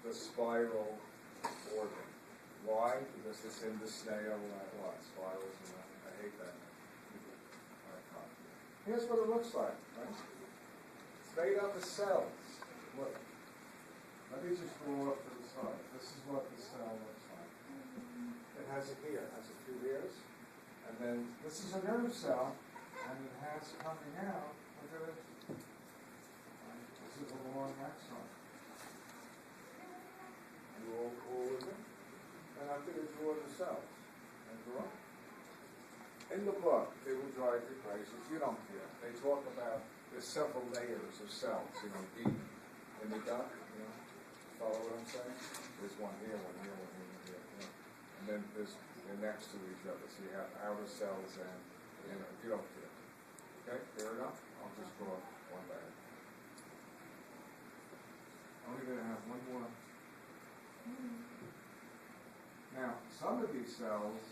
the spiral organ. Why? Because it's in the snail what? Spirals and that. I hate that. Here's what it looks like, right? It's made up of cells. Look. Let me just draw up to the side. This is what the cell looks like. It has a ear, it has a few ears. And then this is a nerve cell, and it has coming out, look at it. This is a long axon. You all cool with it? And I'm going to draw the cells. And draw. In the book, they will drive you crazy. You don't care. They talk about there's several layers of cells, deep in the gut, Follow what I'm saying? There's one here, one here, one here, one here. And then they're next to each other. So you have outer cells and, you don't care. Okay, fair enough? I'll just draw one back. I'm only going to have one more. Now, some of these cells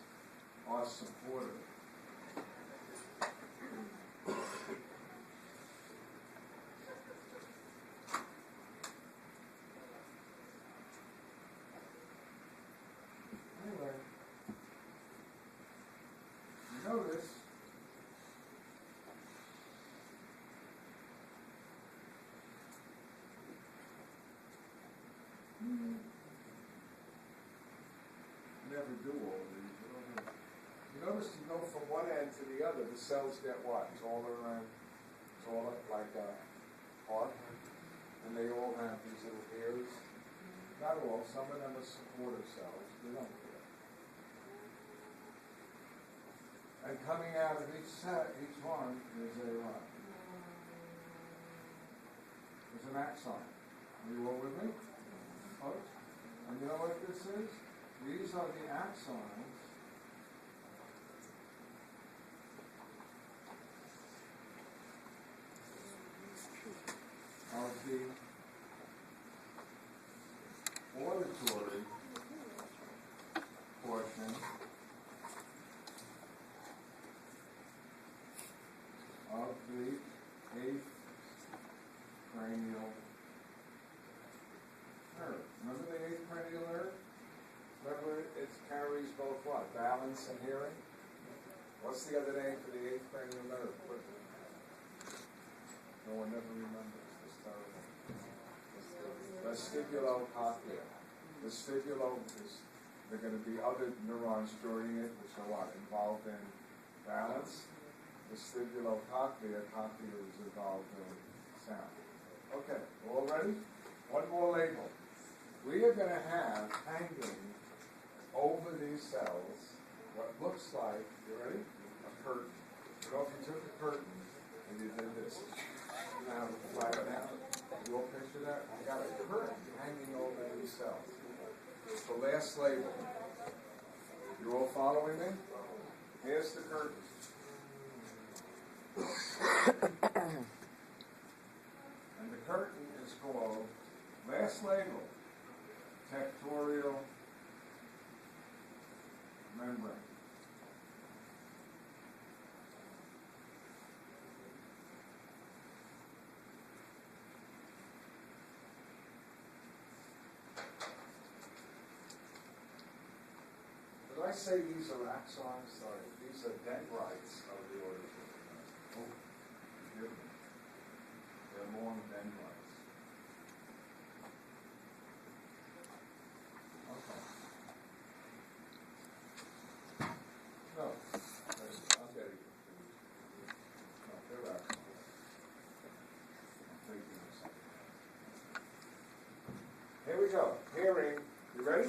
are supportive. Anyway, you notice never do all of these. You notice you go from one end to the other, the cells get what? Taller like a heart. And they all have these little ears. Not all, some of them are supportive cells. They don't care. And coming out of each one is a what? There's an axon. Are you all with me? Folks? And you know what this is? These are the axons of the auditory portion of the eighth cranial nerve. Remember the eighth cranial nerve? Remember it carries both what? Balance and hearing? What's the other name for the eighth cranial nerve? No one ever remembers. It's terrible. Vestibulocochlear. Vestibulo is, there are going to be other neurons joining it, which are what? Involved in balance. Vestibulocochlear, cochlear is involved in sound. Okay, all ready? One more label. We are going to have hanging over these cells what looks like, you ready? A curtain. You know, if you took a curtain and you did this, now flat it out. You all picture that? I got a curtain hanging over these cells. It's the last label. You all following me? Here's the curtain. And the curtain is called, last label, tectorial membrane. Did I say these are axons? Sorry, these are dendrites of the auditory nerve. Oh, forgive me. They're long dendrites. Okay. No, I'm getting confused. No, they're axons. I'm thinking of something. Here we go. Hearing. You ready?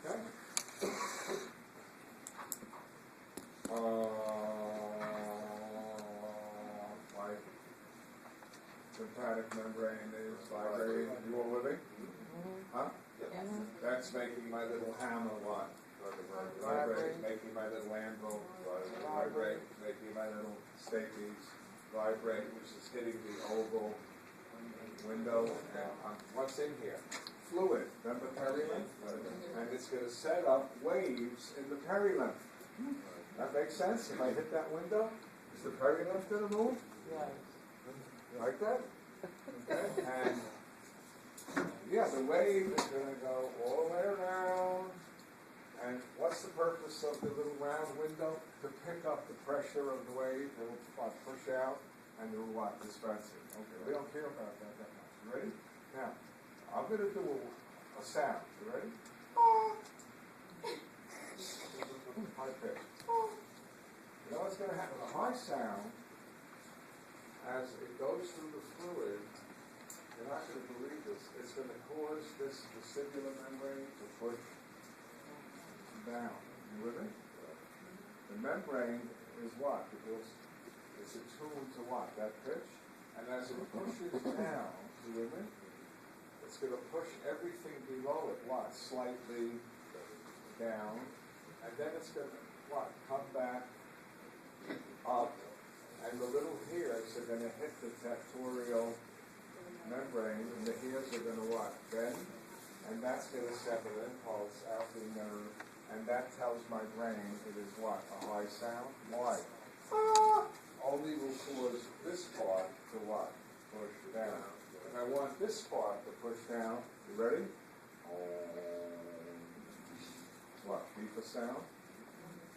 Okay. Like tympanic membrane is vibrating. You all with me? Huh? Yeah. That's making my little hammer what? Vibrate. Making my little anvil vibrate. Making my little stapes vibrate, which is hitting the oval window. And what's in here? Fluid. Remember perilymph? And it's going to set up waves in the perilymph. That makes sense? If I hit that window, is the perilymph going to move? Yes. You like that? Okay? And yeah, the wave is going to go all the way around. And what's the purpose of the little round window? To pick up the pressure of the wave. It will push out and it will disperse it. Okay, we don't care about that much. You ready? Now, I'm going to do a sound. You ready? High pitch. You know what's going to happen? A high sound, as it goes through the fluid, you're not going to believe this. It's going to cause this vestibular membrane to push down. You with me? The membrane is what? Because it's attuned to what? That pitch. And as it pushes down, you with me? It's going to push everything below it, what? Slightly down. And then it's going to, what? Come back up. And the little hairs are going to hit the tectorial membrane, and the hairs are going to what? Bend. And that's going to send an impulse out the nerve. And that tells my brain it is what? A high sound? Why? Only will cause this part to what? Push down. And I want this part to push down. You ready? What? Keep a sound?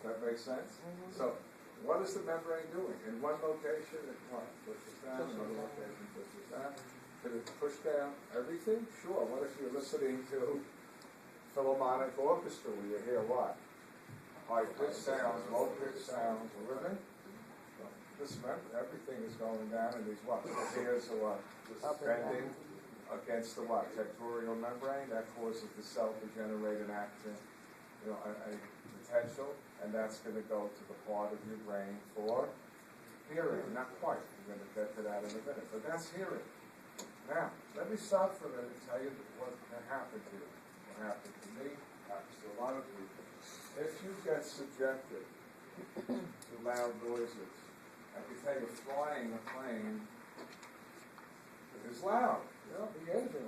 That makes sense? Mm-hmm. So, what is the membrane doing? In one location, it what? Pushes down. In another location, pushes down. Can it push down everything? Sure. What if you're listening to Philharmonic Orchestra where you hear what? High-pitched sounds, low-pitched sounds, with me? This everything is going down, and these what? The hairs are what? Just bending against the what? Tectorial membrane. That causes the cell to generate an action, you know, a potential, and that's going to go to the part of your brain for hearing. Not quite. We're going to get to that in a minute, but that's hearing. Now, let me stop for a minute and tell you what happened to you. What happened to me, happens to a lot of people. If you get subjected to loud noises, I can tell you flying a plane is loud. You know, the engine.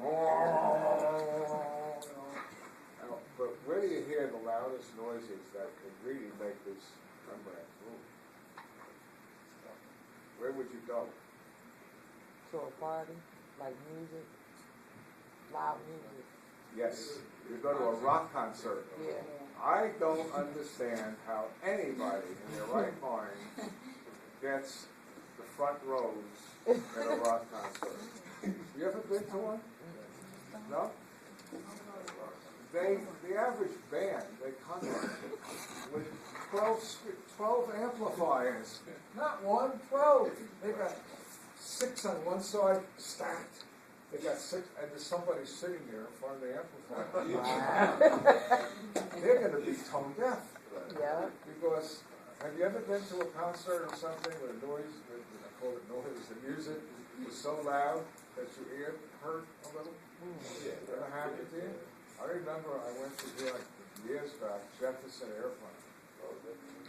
But where do you hear the loudest noises that can really make this membrane move? Where would you go? To a party, like music, loud music. Yes, you go to a rock concert. Yeah. I don't understand how anybody in their right mind gets the front rows in a rock concert. You ever been to one? No? The average band, they come in with 12 amplifiers. Not one, 12. They got 6 on one side stacked. They got 6, and there's somebody sitting there in front of the amplifier. They're going to be tone deaf. Yeah. Because, have you ever been to a concert or something where the noise, I call it noise, the music was so loud that your ear hurt a little? Yeah. That happened to you? I remember I went to hear, like, years back, Jefferson Airplane.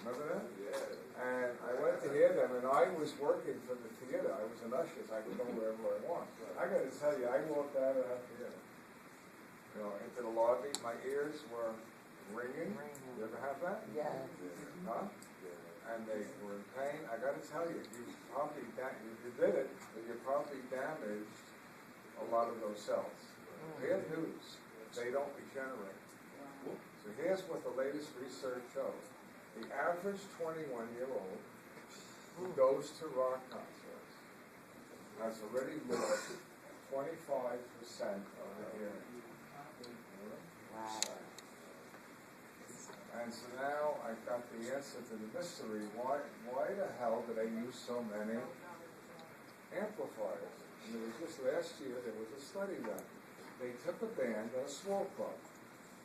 Remember that? Yeah. And I went to hear them, and I was working for the theater. I was an usher, so I could go wherever I want. I got to tell you, I walked out of that theater, you know, into the lobby. My ears were ringing. You ever have that? Yeah. Huh? And they were in pain. I got to tell you, you probably you did it, but you probably damaged a lot of those cells. Bad news. They don't regenerate. So here's what the latest research shows. The average 21-year-old who goes to rock concerts has already lost 25% of the hearing. Wow. And so now I've got the answer to the mystery. Why the hell do they use so many amplifiers? And it was just last year there was a study done. They took a band at a small club,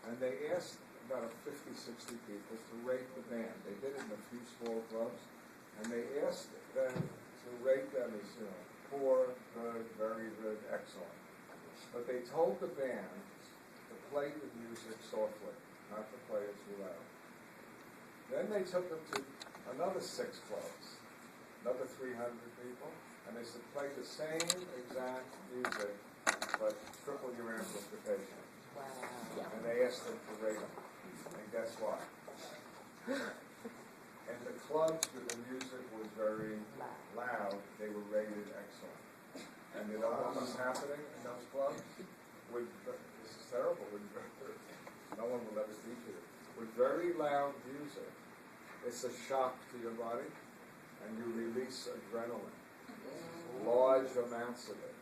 and they asked about 50, 60 people to rate the band. They did it in a few small clubs, and they asked them to rate them as, you know, poor, good, very good, excellent. But they told the band to play the music softly, not to play it too loud. Then they took them to another 6 clubs, another 300 people, and they said play the same exact music, but triple your amplification. Wow. And they asked them to rate them. And guess what? In the clubs where the music was very loud, they were rated excellent. And you know what was happening in those clubs? This is terrible, no one will ever teach you. With very loud music, it's a shock to your body, and you release adrenaline, large amounts of it,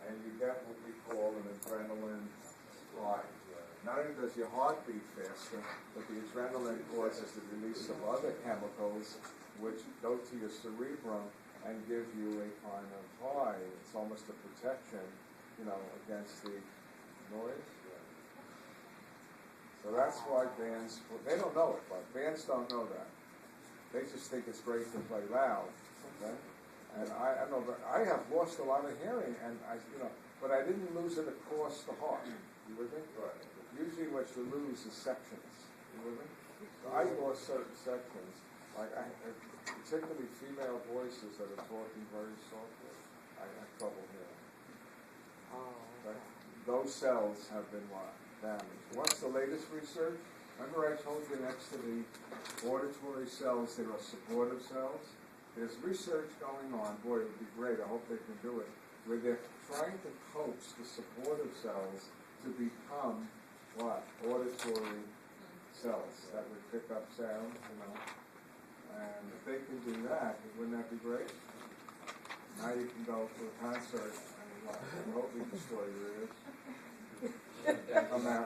and you get what we call an adrenaline high. Not only does your heart beat faster, but the adrenaline causes the release of other chemicals which go to your cerebrum and give you a kind of high. It's almost a protection, against the noise. So that's why bands, they don't know it, but bands don't know that. They just think it's great to play loud, okay? And I know, but I have lost a lot of hearing, and but I didn't lose it across the heart. You with me? Right. Usually what you lose is sections. You with me? So I lost certain sections, like particularly female voices that are talking very softly. I have trouble hearing. Okay? Those cells have been damaged. What's the latest research? Remember I told you next to the auditory cells there are supportive cells? There's research going on, boy, it would be great, I hope they can do it, where they're trying to coax the supportive cells to become what? Auditory cells that would pick up sound, And if they can do that, wouldn't that be great? Now you can go to a concert and hope we destroy your ears. Come out.